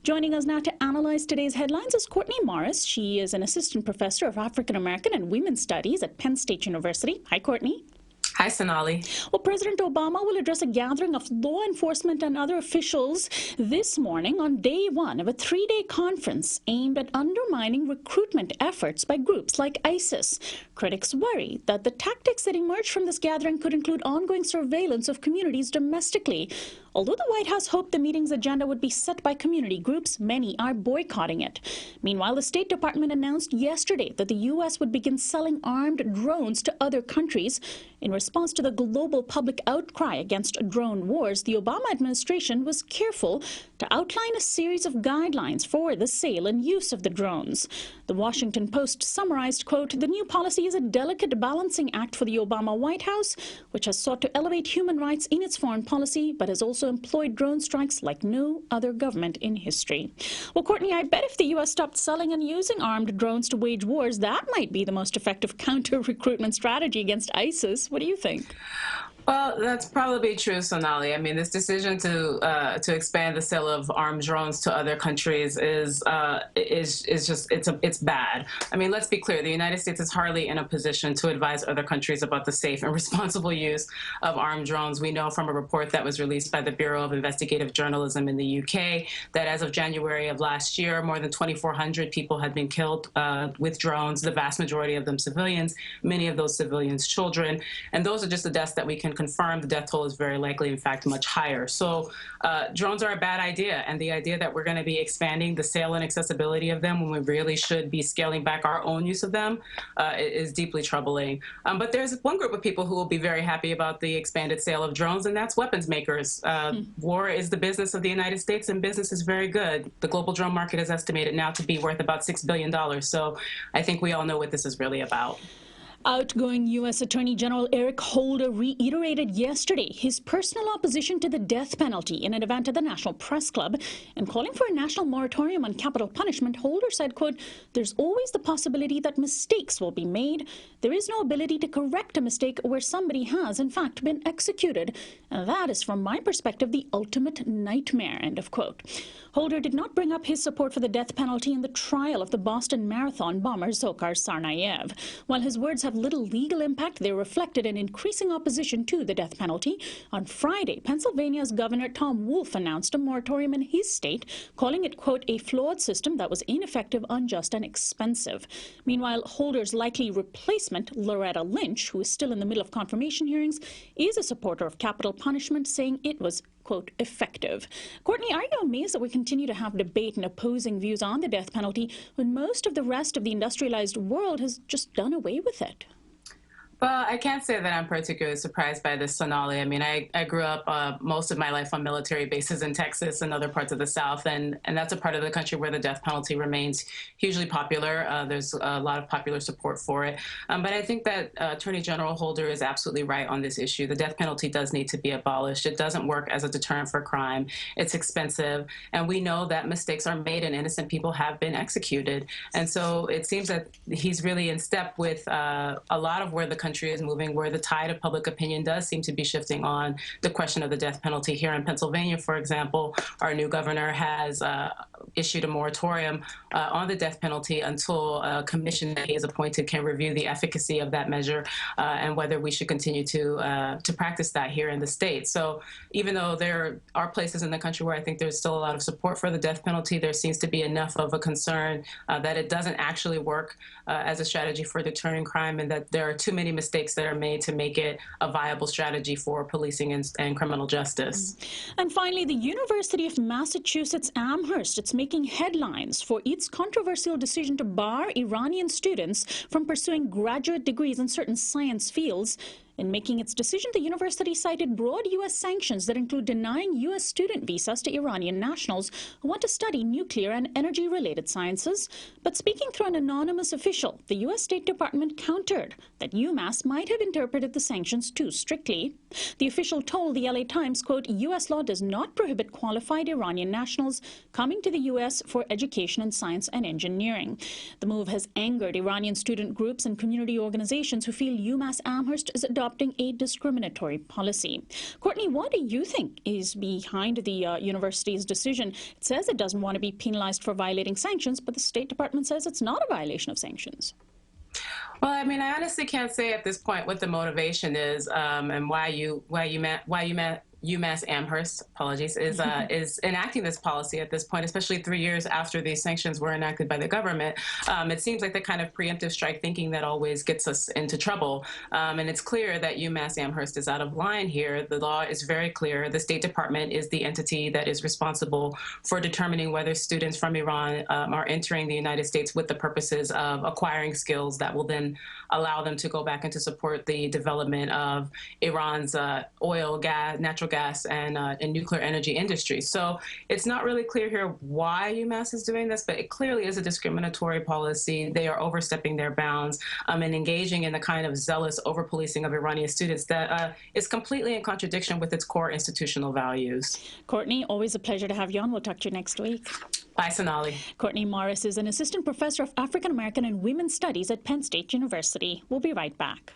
Joining us now to analyze today's headlines is Courtney Morris. She is an assistant professor of African American and Women's Studies at Penn State University. Hi, Courtney. Hi, Sonali. Well, President Obama will address a gathering of law enforcement and other officials this morning on day one of a three-day conference aimed at undermining recruitment efforts by groups like ISIS. Critics worry that the tactics that emerge from this gathering could include ongoing surveillance of communities domestically. Although the White House hoped the meeting's agenda would be set by community groups, many are boycotting it. Meanwhile, the State Department announced yesterday that the U.S. would begin selling armed drones to other countries. In response to the global public outcry against drone wars, the Obama administration was careful to outline a series of guidelines for the sale and use of the drones. The Washington Post summarized, quote, "The new policy is a delicate balancing act for the Obama White House, which has sought to elevate human rights in its foreign policy, but has also employed drone strikes like no other government in history." Well, Courtney, I bet if the U.S. stopped selling and using armed drones to wage wars, that might be the most effective counter-recruitment strategy against ISIS. What do you think? Well, that's probably true, Sonali. I mean, this decision to expand the sale of armed drones to other countries is just it's bad. I mean, let's be clear. The United States is hardly in a position to advise other countries about the safe and responsible use of armed drones. We know from a report that was released by the Bureau of Investigative Journalism in the UK that as of January of last year, more than 2,400 people had been killed with drones. The vast majority of them civilians. Many of those civilians children, and those are just the deaths that we can confirm. The death toll is very likely, in fact, much higher. So drones are a bad idea. And the idea that we're going to be expanding the sale and accessibility of them when we really should be scaling back our own use of them is deeply troubling. But there's one group of people who will be very happy about the expanded sale of drones, and that's weapons makers. War is the business of the United States, and business is very good. The global drone market is estimated now to be worth about $6 billion. So I think we all know what this is really about. Outgoing U.S. Attorney General Eric Holder reiterated yesterday his personal opposition to the death penalty in an event at the National Press Club, and calling for a national moratorium on capital punishment. Holder said, quote, "There's always the possibility that mistakes will be made. There is no ability to correct a mistake where somebody has, in fact, been executed. And that is, from my perspective, the ultimate nightmare," end of quote. Holder did not bring up his support for the death penalty in the trial of the Boston Marathon bomber Dzhokhar Tsarnaev. While his words have little legal impact, they reflected an increasing opposition to the death penalty. On Friday, Pennsylvania's Governor Tom Wolf announced a moratorium in his state, calling it, quote, "a flawed system that was ineffective, unjust, and expensive." Meanwhile, Holder's likely replacement, Loretta Lynch, who is still in the middle of confirmation hearings, is a supporter of capital punishment, saying it was, quote, "effective." Courtney, are you amazed that we continue to have debate and opposing views on the death penalty when most of the rest of the industrialized world has just done away with it? Well, I can't say that I'm particularly surprised by this, Sonali. I mean, I grew up most of my life on military bases in Texas and other parts of the South, and that's a part of the country where the death penalty remains hugely popular. There's a lot of popular support for it. But I think that Attorney General Holder is absolutely right on this issue. The death penalty does need to be abolished. It doesn't work as a deterrent for crime. It's expensive, and we know that mistakes are made and innocent people have been executed. And so it seems that he's really in step with a lot of where the country is moving, where the tide of public opinion does seem to be shifting on the question of the death penalty. Here in Pennsylvania, for example, our new governor has issued a moratorium on the death penalty until a commission that he has appointed can review the efficacy of that measure and whether we should continue to practice that here in the state. So even though there are places in the country where I think there's still a lot of support for the death penalty, there seems to be enough of a concern that it doesn't actually work as a strategy for deterring crime, and that there are too many mistakes that are made to make it a viable strategy for policing and criminal justice. And finally, the University of Massachusetts Amherst, it's making headlines for its controversial decision to bar Iranian students from pursuing graduate degrees in certain science fields. In making its decision, the university cited broad U.S. sanctions that include denying U.S. student visas to Iranian nationals who want to study nuclear and energy-related sciences. But speaking through an anonymous official, the U.S. State Department countered that UMass might have interpreted the sanctions too strictly. The official told the LA Times, quote, "U.S. law does not prohibit qualified Iranian nationals coming to the U.S. for education in science and engineering." The move has angered Iranian student groups and community organizations who feel UMass Amherst is a adopting a discriminatory policy. Courtney, what do you think is behind the university's decision? It says it doesn't want to be penalized for violating sanctions, but the State Department says it's not a violation of sanctions. Well, I mean, I honestly can't say at this point what the motivation is, and why UMass Amherst, apologies, is enacting this policy at this point, especially 3 years after these sanctions were enacted by the government. It seems like the kind of preemptive strike thinking that always gets us into trouble. And it's clear that UMass Amherst is out of line here. The law is very clear. The State Department is the entity that is responsible for determining whether students from Iran are entering the United States with the purposes of acquiring skills that will then allow them to go back and to support the development of Iran's oil, gas, natural gas, and nuclear energy industry. So it's not really clear here why UMass is doing this, but it clearly is a discriminatory policy. They are overstepping their bounds and engaging in the kind of zealous over-policing of Iranian students that is completely in contradiction with its core institutional values. Courtney, always a pleasure to have you on. We'll talk to you next week. Bye, Sonali. Courtney Morris is an assistant professor of African American and Women's Studies at Penn State University. We'll be right back.